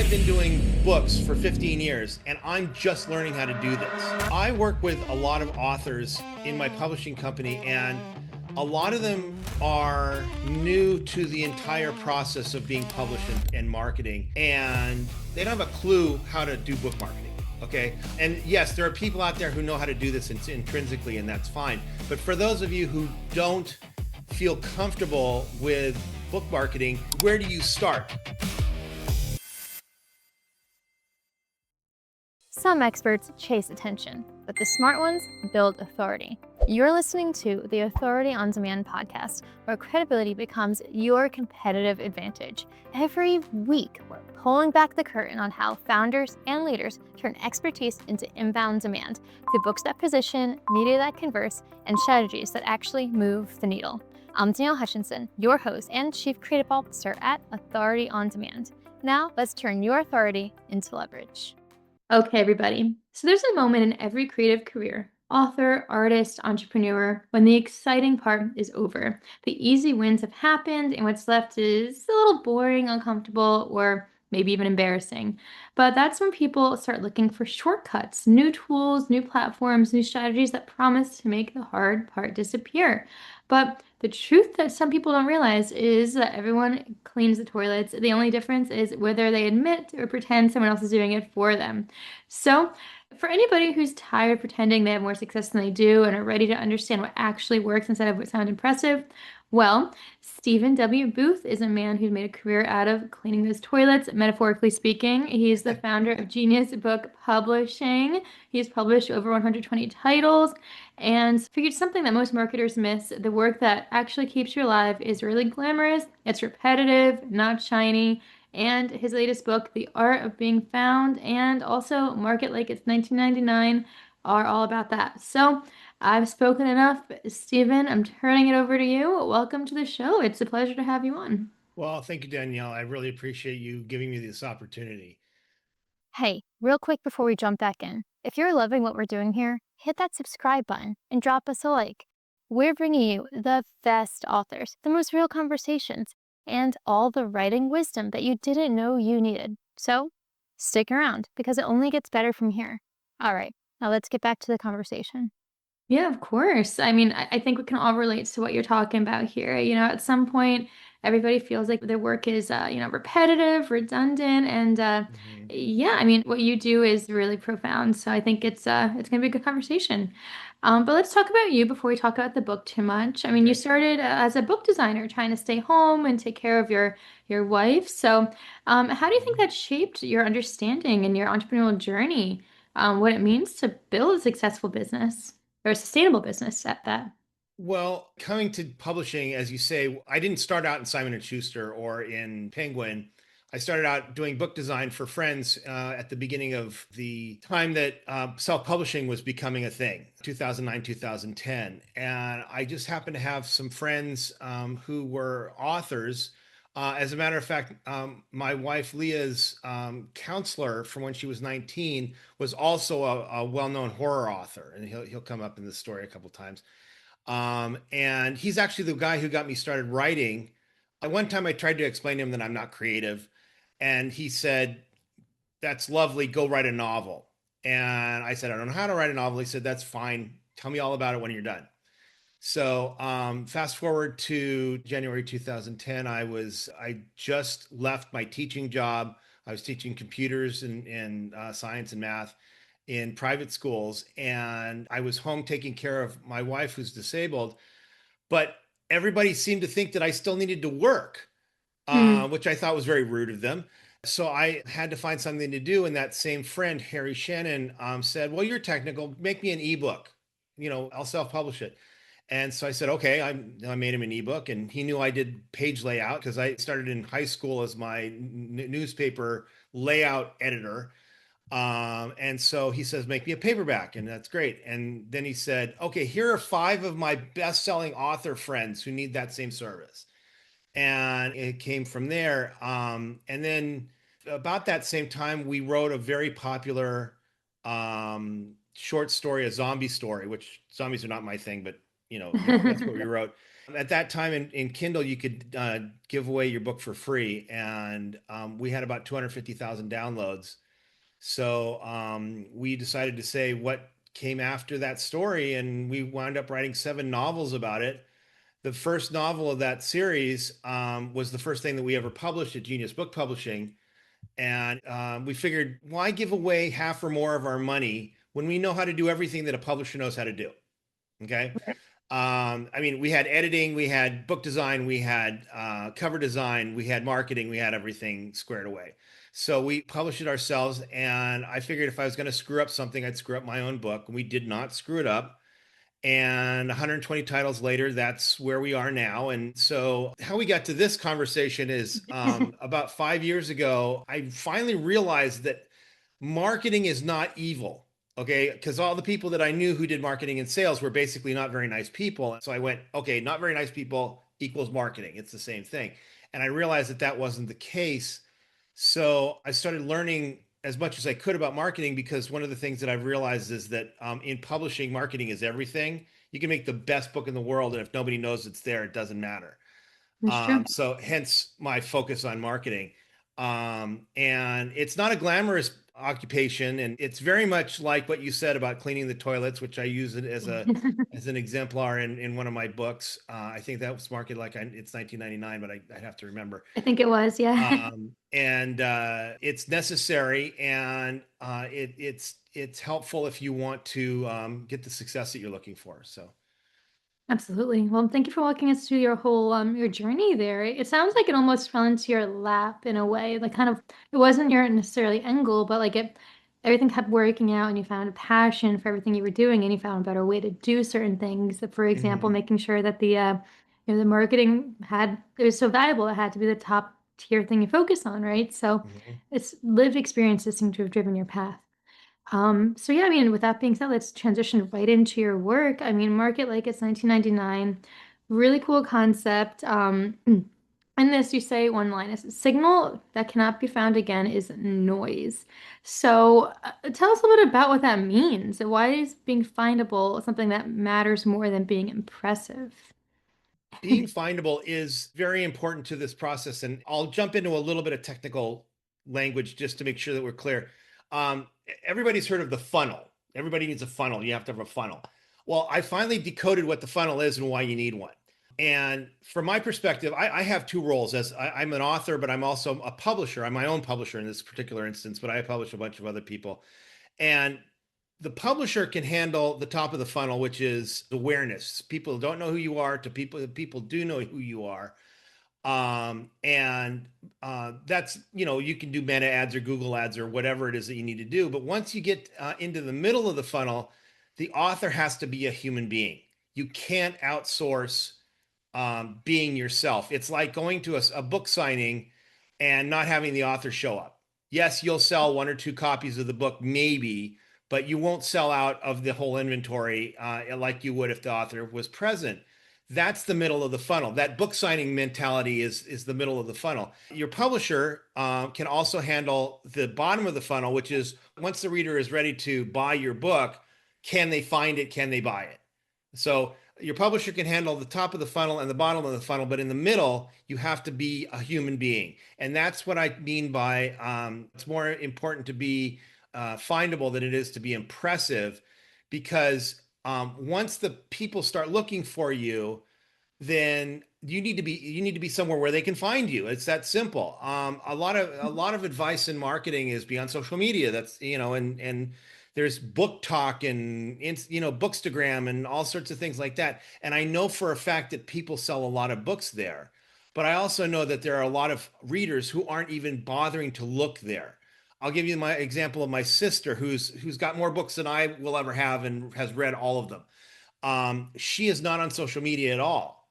I've been doing books for 15 years and I'm just learning how to do this. I work with a lot of authors in my publishing company, and a lot of them are new to the entire process of being published and marketing, and they don't have a clue how to do book marketing. Okay. And yes, there are people out there who know how to do this intrinsically, and that's fine. But for those of you who don't feel comfortable with book marketing, where do you start? Some experts chase attention, but the smart ones build authority. You're listening to the Authority on Demand podcast, where credibility becomes your competitive advantage. Every week, we're pulling back the curtain on how founders and leaders turn expertise into inbound demand through books that position, media that converse, and strategies that actually move the needle. I'm Danielle Hutchinson, your host and Chief Creative Officer at Authority on Demand. Now, let's turn your authority into leverage. Okay, everybody. So there's a moment in every creative career, author, artist, entrepreneur, when the exciting part is over. The easy wins have happened, and what's left is a little boring, uncomfortable, or maybe even embarrassing. But that's when people start looking for shortcuts, new tools, new platforms, new strategies that promise to make the hard part disappear. But the truth that some people don't realize is that everyone cleans the toilets. The only difference is whether they admit or pretend someone else is doing it for them. So, for anybody who's tired of pretending they have more success than they do and are ready to understand what actually works instead of what sounds impressive, well, Stephen W. Booth is a man who's made a career out of cleaning those toilets, metaphorically speaking. He's the founder of Genius Book Publishing. He's published over 120 titles and figured something that most marketers miss: the work that actually keeps you alive is really glamorous, it's repetitive, not shiny. And his latest book, The Art of Being Found, and also Market Like It's 1999, are all about that. So I've spoken enough. Stephen, I'm turning it over to you. Welcome to the show. It's a pleasure to have you on. Well, thank you, Danielle. I really appreciate you giving me this opportunity. Hey, real quick before we jump back in, if you're loving what we're doing here, hit that subscribe button and drop us a like. We're bringing you the best authors, the most real conversations, and all the writing wisdom that you didn't know you needed. So stick around, because it only gets better from here. All right, now let's get back to the conversation. Yeah, of course. I mean, I think we can all relate to what you're talking about here. At some point, everybody feels like their work is, repetitive, redundant, and yeah, I mean, what you do is really profound. So I think it's gonna be a good conversation. But let's talk about you before we talk about the book too much. I mean, you started as a book designer, trying to stay home and take care of your wife. So, how do you think that shaped your understanding and your entrepreneurial journey? What it means to build a successful business? Or a sustainable business at that. Well, coming to publishing, as you say, I didn't start out in Simon & Schuster or in Penguin. I started out doing book design for friends at the beginning of the time that self-publishing was becoming a thing, 2009, 2010. And I just happened to have some friends who were authors. As a matter of fact, my wife Leah's counselor from when she was 19 was also a well-known horror author, and he'll come up in the story a couple times. And he's actually the guy who got me started writing. One time I tried to explain to him that I'm not creative, and he said, "That's lovely. Go write a novel." And I said, "I don't know how to write a novel." He said, "That's fine. Tell me all about it when you're done." So fast forward to January 2010, I just left my teaching job. I was teaching computers and science and math in private schools, and I was home taking care of my wife who's disabled. But everybody seemed to think that I still needed to work, which I thought was very rude of them. So I had to find something to do. And that same friend, Harry Shannon, said, "Well, you're technical. Make me an ebook. I'll self-publish it." And so I said, okay, I made him an ebook, and he knew I did page layout because I started in high school as my newspaper layout editor. And so he says, make me a paperback. And that's great. And then he said, okay, here are 5 of my best-selling author friends who need that same service. And it came from there. And then about that same time, we wrote a very popular short story, a zombie story, which zombies are not my thing, but that's what we wrote. At that time in Kindle, you could give away your book for free, and we had about 250,000 downloads. So we decided to say what came after that story, and we wound up writing 7 novels about it. The first novel of that series was the first thing that we ever published at Genius Book Publishing. And we figured, why give away half or more of our money when we know how to do everything that a publisher knows how to do? Okay. I mean, we had editing, we had book design, we had cover design, we had marketing, we had everything squared away. So we published it ourselves. And I figured if I was going to screw up something, I'd screw up my own book. We did not screw it up. And 120 titles later, that's where we are now. And so, how we got to this conversation is about 5 years ago, I finally realized that marketing is not evil. Okay. Because all the people that I knew who did marketing and sales were basically not very nice people. So I went, okay, not very nice people equals marketing. It's the same thing. And I realized that that wasn't the case. So I started learning as much as I could about marketing, because one of the things that I've realized is that in publishing, marketing is everything. You can make the best book in the world, and if nobody knows it's there, it doesn't matter. That's true. So hence my focus on marketing. And it's not a glamorous occupation, and it's very much like what you said about cleaning the toilets, which I use it as an exemplar in one of my books. I think that was marketed like it's 1999, but I have to remember. I think it was, yeah. And it's necessary, and it's helpful if you want to get the success that you're looking for. So. Absolutely. Well, thank you for walking us through your whole your journey there. It sounds like it almost fell into your lap in a way. Like kind of it wasn't your necessarily end goal, but like it everything kept working out and you found a passion for everything you were doing and you found a better way to do certain things. For example, Mhm, making sure that the marketing had it was so valuable it had to be the top tier thing you focus on, right? So mhm. it's lived experiences seem to have driven your path. So yeah, I mean, with that being said, let's transition right into your work. I mean, Market Like it's 1999, really cool concept. In this, you say one line is signal that cannot be found again is noise. So tell us a little bit about what that means. Why is being findable something that matters more than being impressive? Being findable is very important to this process. And I'll jump into a little bit of technical language just to make sure that we're clear. Um, Everybody's heard of the funnel. Everybody needs a funnel. You have to have a funnel. Well, I finally decoded what the funnel is and why you need one. And from my perspective, I have two roles. I'm an author, but I'm also a publisher. I'm my own publisher in this particular instance, but I publish a bunch of other people. And the publisher can handle the top of the funnel, which is awareness. People don't know who you are to people do know who you are. And that's, you can do meta ads or Google ads or whatever it is that you need to do. But once you get into the middle of the funnel, the author has to be a human being. You can't outsource being yourself. It's like going to a book signing and not having the author show up. Yes, you'll sell 1 or 2 copies of the book, maybe, but you won't sell out of the whole inventory like you would if the author was present. That's the middle of the funnel. That book signing mentality is the middle of the funnel. Your publisher can also handle the bottom of the funnel, which is once the reader is ready to buy your book, can they find it? Can they buy it? So your publisher can handle the top of the funnel and the bottom of the funnel, but in the middle, you have to be a human being. And that's what I mean by it's more important to be findable than it is to be impressive, because once the people start looking for you, then you need to be somewhere where they can find you. It's that simple. A lot of advice in marketing is be on social media. That's and there's book talk and bookstagram and all sorts of things like that. And I know for a fact that people sell a lot of books there, but I also know that there are a lot of readers who aren't even bothering to look there. I'll give you my example of my sister, who's got more books than I will ever have and has read all of them. She is not on social media at all.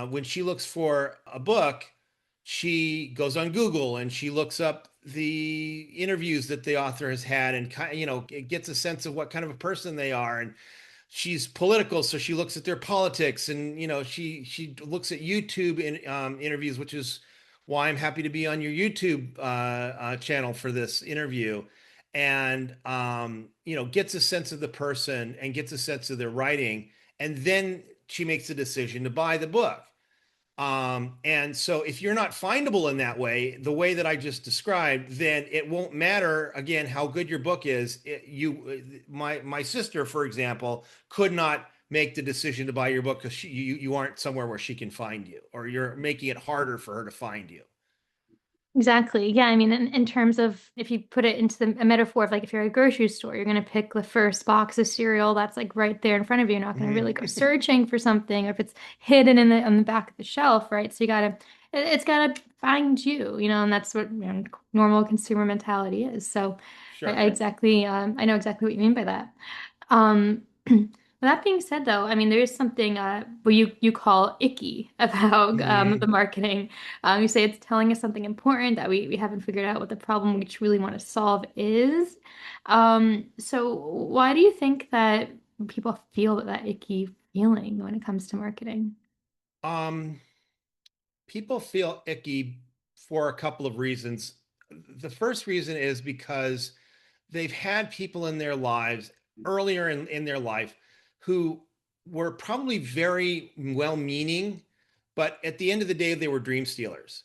When she looks for a book, she goes on Google and she looks up the interviews that the author has had, and it gets a sense of what kind of a person they are. And she's political, so she looks at their politics, and she looks at YouTube interviews, which is why I'm happy to be on your YouTube channel for this interview. And gets a sense of the person and gets a sense of their writing, and then she makes a decision to buy the book. And so if you're not findable in that way, the way that I just described, then it won't matter again how good your book is. My sister, for example, could not make the decision to buy your book because you aren't somewhere where she can find you, or you're making it harder for her to find you. Exactly. Yeah, I mean, in terms of if you put it into a metaphor of like if you're at a grocery store, you're going to pick the first box of cereal that's like right there in front of you. You're not going to really go Mhm. searching for something, or if it's hidden in the on the back of the shelf, right? So you gotta, it's gotta find you, and that's what normal consumer mentality is. So I Sure. exactly, I know exactly what you mean by that. With that being said, though, I mean, there is something what you call icky about the Mhm. marketing. You say it's telling us something important that we haven't figured out what the problem we really want to solve is. So why do you think that people feel that icky feeling when it comes to marketing? Um, People feel icky for a couple of reasons. The first reason is because they've had people in their lives earlier in their life who were probably very well meaning, but at the end of the day, they were dream stealers.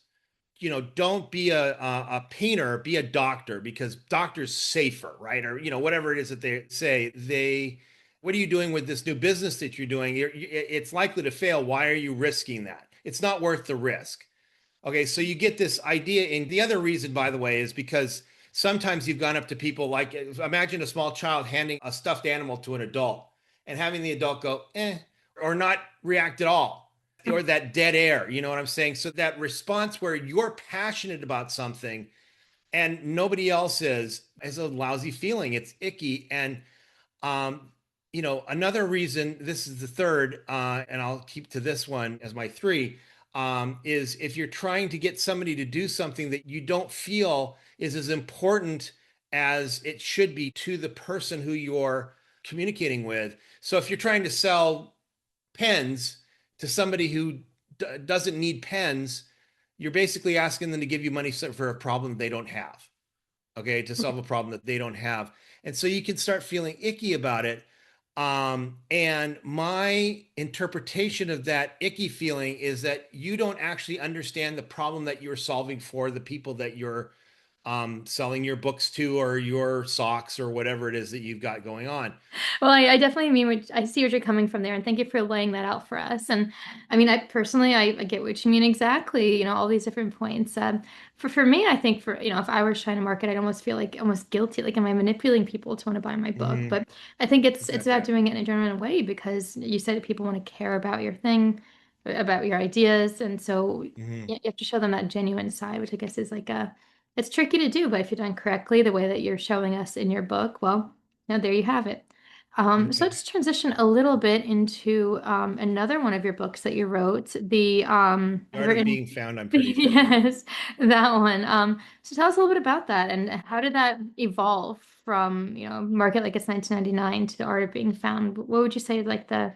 Don't be a painter, be a doctor, because doctor's safer, right? Or, whatever it is that they say. What are you doing with this new business that you're doing? It's likely to fail. Why are you risking that? It's not worth the risk. Okay, so you get this idea. And the other reason, by the way, is because sometimes you've gone up to people like, imagine a small child handing a stuffed animal to an adult and having the adult go, or not react at all, or that dead air. You know what I'm saying? So that response where you're passionate about something and nobody else is a lousy feeling. It's icky. And um, another reason, this is the third, and I'll keep to this one as my three, is if you're trying to get somebody to do something that you don't feel is as important as it should be to the person who you're communicating with. So if you're trying to sell pens to somebody who doesn't need pens, you're basically asking them to give you money for a problem they don't have, okay, to solve a problem that they don't have. And so you can start feeling icky about it. And my interpretation of that icky feeling is that you don't actually understand the problem that you're solving for the people that you're selling your books to, or your socks, or whatever it is that you've got going on. Well, I definitely mean what I see what you're coming from there, and thank you for laying that out for us. And I mean, I personally, I get what you mean exactly. All these different points. For me, I think for if I was trying to market, I'd almost feel like almost guilty. Like, am I manipulating people to want to buy my book? Hmm. But I think it's Exactly. about doing it in a genuine way because you said people want to care about your thing, about your ideas, and so Hmm. you have to show them that genuine side, which I guess is like a it's tricky to do, but if you're done correctly, the way that you're showing us in your book, well, now there you have it. So Okay. let's transition a little bit into another one of your books that you wrote. The The I've Art of written Being Found, I'm pretty sure. yes, that one. So tell us a little bit about that and how did that evolve from market like it's 1999 to the art of being found? What would you say like the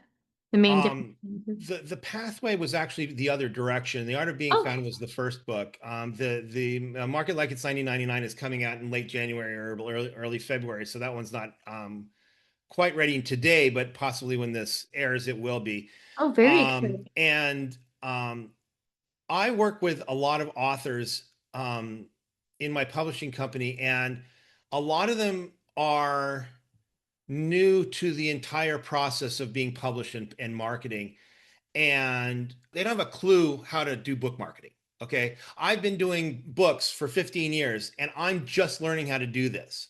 main Um, difference? the pathway was actually the other direction. The Art of Being Oh, Found was the first book. The Market Like It's 1999 is coming out in late January or early February, so that one's not quite ready today, but possibly when this airs, it will be. oh, very exciting. And I work with a lot of authors in my publishing company, and a lot of them are new to the entire process of being published and marketing, and they don't have a clue how to do book marketing. Okay. I've been doing books for 15 years and I'm just learning how to do this.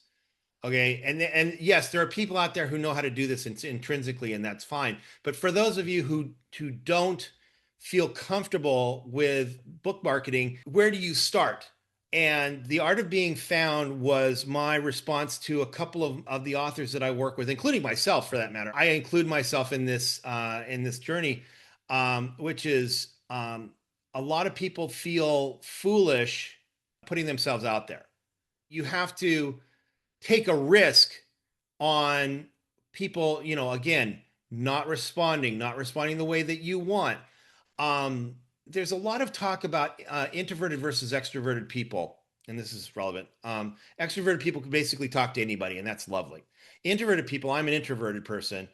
Okay. And yes, there are people out there who know how to do this intrinsically, and that's fine. But for those of you who don't feel comfortable with book marketing, where do you start? And The Art of Being Found was my response to a couple of the authors that I work with, including myself for that matter. I include myself in this journey, which is a lot of people feel foolish putting themselves out there. You have to take a risk on people, again, not responding the way that you want. There's a lot of talk about introverted versus extroverted people, and this is relevant. Extroverted people can basically talk to anybody, and that's lovely. Introverted people, I'm an introverted person.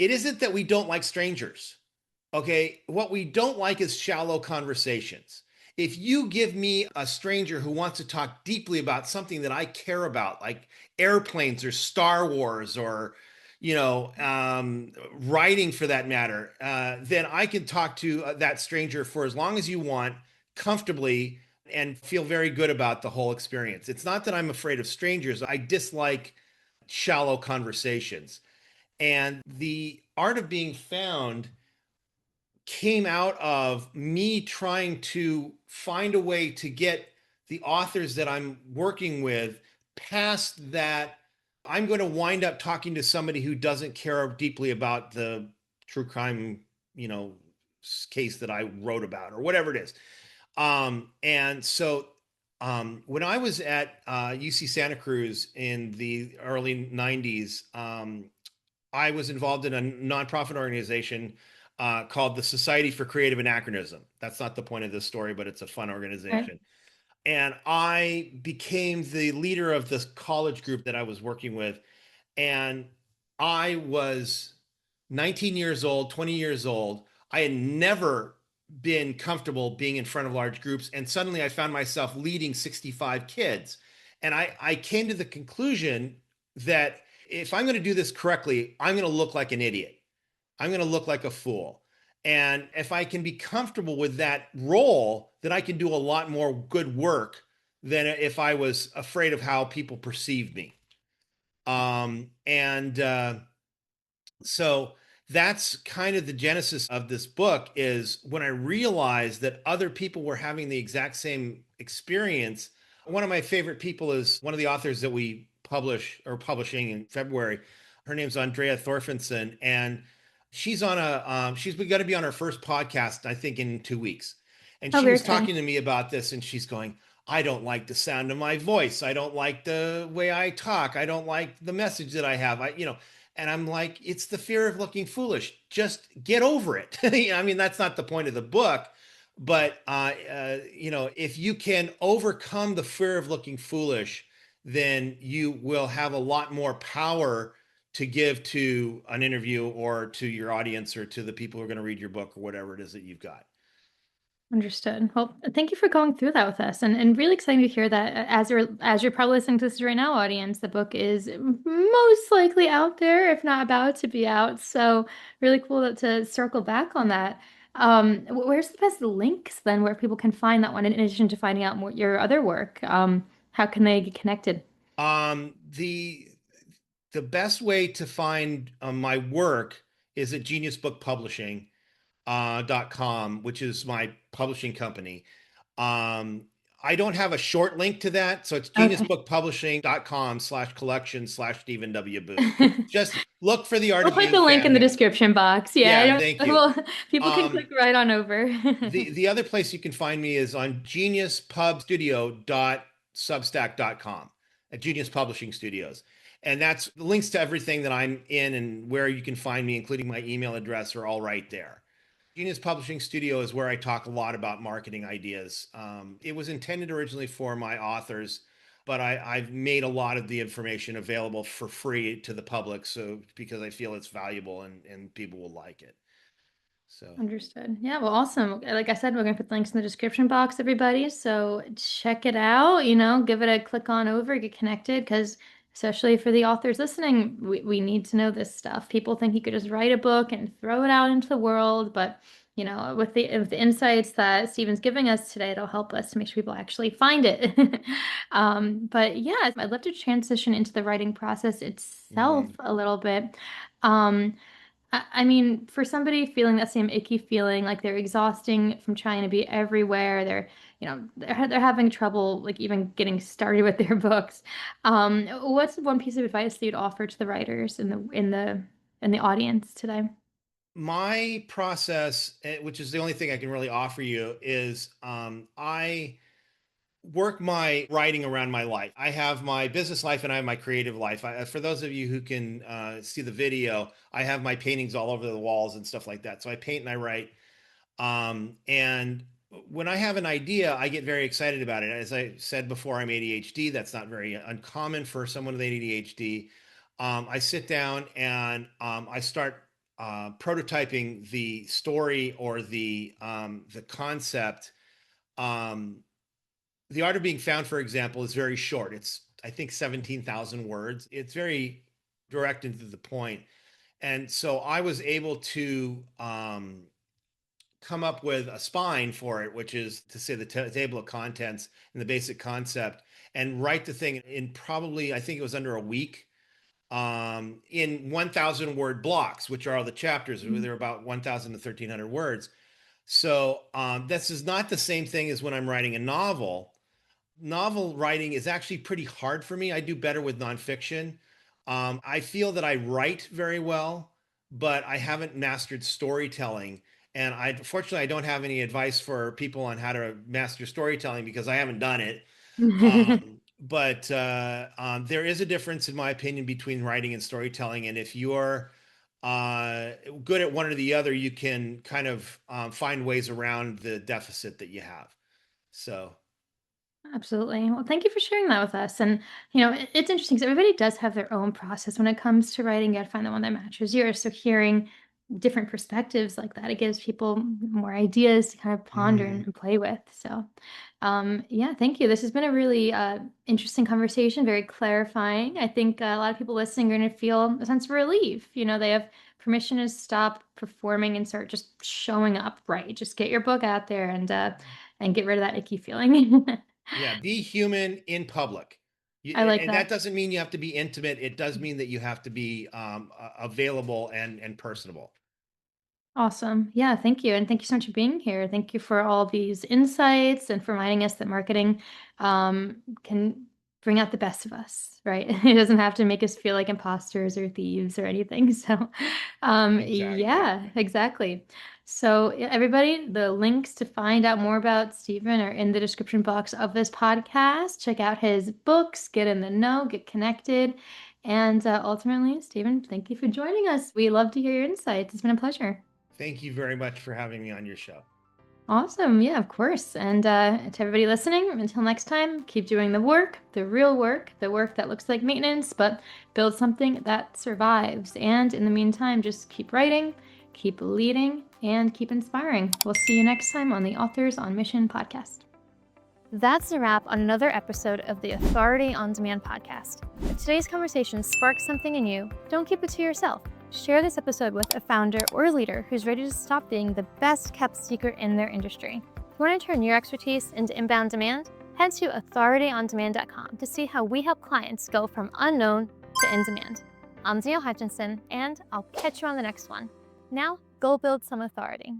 it isn't that we don't like strangers. Okay. What we don't like is shallow conversations. If you give me a stranger who wants to talk deeply about something that I care about, like airplanes or Star Wars or, writing for that matter, then I can talk to that stranger for as long as you want, comfortably, and feel very good about the whole experience. It's not that I'm afraid of strangers. I dislike shallow conversations. And the art of being found came out of me trying to find a way to get the authors that I'm working with past that. I'm going to wind up talking to somebody who doesn't care deeply about the true crime, you know, case that I wrote about or whatever it is. And so when I was at UC Santa Cruz in the early 90s, I was involved in a nonprofit organization called the Society for Creative Anachronism. That's not the point of this story, but it's a fun Okay. organization. And I became the leader of this college group that I was working with. And I was 19 years old, 20 years old. I had never been comfortable being in front of large groups. And suddenly I found myself leading 65 kids. And I came to the conclusion that if I'm going to do this correctly, I'm going to look like an idiot. I'm going to look like a fool. And if I can be comfortable with that role, then I can do a lot more good work than if I was afraid of how people perceive me. And so that's kind of the genesis of this book is when I realized that other people were having the exact same experience. One of my favorite people is one of the authors that we publish or publishing in February. Her name's Andrea Thorfinson, and she's on a she's going to be on her first podcast, I think, in 2 weeks. And Oh, she very was exciting. talking to me about this, and she's going, I don't like the sound of my voice. I don't like the way I talk. I don't like the message that I have. And I'm like, it's the fear of looking foolish. Just get over it. I mean, that's not the point of the book, but if you can overcome the fear of looking foolish, then you will have a lot more power to give to an interview or to your audience or to the people who are going to read your book or whatever it is that you've got. Understood. Well, thank you for going through that with us, and really exciting to hear that as you're probably listening to this right now, audience, the book is most likely out there, if not about to be out. So really cool to circle back on that. Where's the best links then where people can find that one in addition to finding out more your other work? How can they get connected? The best way to find my work is at geniusbookpublishing.com, which is my publishing company. Um, I don't have a short link to that. So it's Okay. geniusbookpublishing.com/collection/Stephen W. Booth. Just look for the art We'll of put being the link in the found. description box. Yeah, I Yeah, don't. thank you. Well, people can click Um, right on over. the other place you can find me is on geniuspubstudio.substack.com at Genius Publishing Studios. And that's the links to everything that I'm in and where you can find me, including my email address, are all right there. Genius Publishing Studio is where I talk a lot about marketing ideas. It was intended originally for my authors, but I've made a lot of the information available for free to the public. So because I feel it's valuable and people will like it. So. Understood. Yeah, well, awesome. Like I said, we're going to put links in the description box, everybody. So check it out, give it a click on over, get connected, because especially for the authors listening, we need to know this stuff. People think you could just write a book and throw it out into the world, but with the insights that Stephen's giving us today, it'll help us to make sure people actually find it. But yeah, I'd love to transition into the writing process itself Mhm. a little bit. I mean, for somebody feeling that same icky feeling, like they're exhausting from trying to be everywhere, they're having trouble like even getting started with their books. What's one piece of advice that you'd offer to the writers in the audience today? My process, which is the only thing I can really offer you, is I work my writing around my life. I have my business life and I have my creative life. For those of you who can see the video, I have my paintings all over the walls and stuff like that. So I paint and I write. And when I have an idea, I get very excited about it. As I said before, I'm ADHD. That's not very uncommon for someone with ADHD. I sit down and I start prototyping the story or the concept. Um, the Art of Being Found, for example, is very short. It's, I think, 17,000 words. It's very direct and to the point. And so I was able to come up with a spine for it, which is to say the table of contents and the basic concept, and write the thing in probably, I think it was under a week, in 1,000 word blocks, which are all the chapters. Mm. They're about 1,000 to 1,300 words. So this is not the same thing as when I'm writing a novel. Novel writing is actually pretty hard for me. I do better with nonfiction. I feel that I write very well, but I haven't mastered storytelling. And fortunately, I don't have any advice for people on how to master storytelling because I haven't done it. But there is a difference, in my opinion, between writing and storytelling. And if you're uh, good at one or the other, you can kind of find ways around the deficit that you have. So, Absolutely. Well, thank you for sharing that with us. And, it's interesting because everybody does have their own process when it comes to writing. You got to find the one that matches yours. So, hearing different perspectives like that, it gives people more ideas to kind of ponder mhm. and play with. So, yeah, thank you. This has been a really interesting conversation, very clarifying. I think a lot of people listening are going to feel a sense of relief. They have permission to stop performing and start just showing up, right? Just get your book out there and get rid of that icky feeling. Yeah, be human in public. I like And that that. doesn't mean you have to be intimate. It does mean that you have to be available and personable. Awesome. Yeah, thank you. And thank you so much for being here. Thank you for all these insights and for reminding us that marketing can bring out the best of us, right? It doesn't have to make us feel like imposters or thieves or anything. So, Exactly. yeah, exactly. So, yeah, everybody, the links to find out more about Stephen are in the description box of this podcast. Check out his books, get in the know, get connected. And ultimately, Stephen, thank you for joining us. We love to hear your insights. It's been a pleasure. Thank you very much for having me on your show. Awesome. Yeah, of course. And to everybody listening, until next time, keep doing the work, the real work, the work that looks like maintenance, but build something that survives. And in the meantime, just keep writing, keep leading, and keep inspiring. We'll see you next time on the Authors on Mission podcast. That's a wrap on another episode of the Authority on Demand podcast. If today's conversation sparked something in you, don't keep it to yourself. Share this episode with a founder or leader who's ready to stop being the best kept secret in their industry. If you want to turn your expertise into inbound demand, head to authorityondemand.com to see how we help clients go from unknown to in demand. I'm Danielle Hutchinson, and I'll catch you on the next one. Now, go build some authority.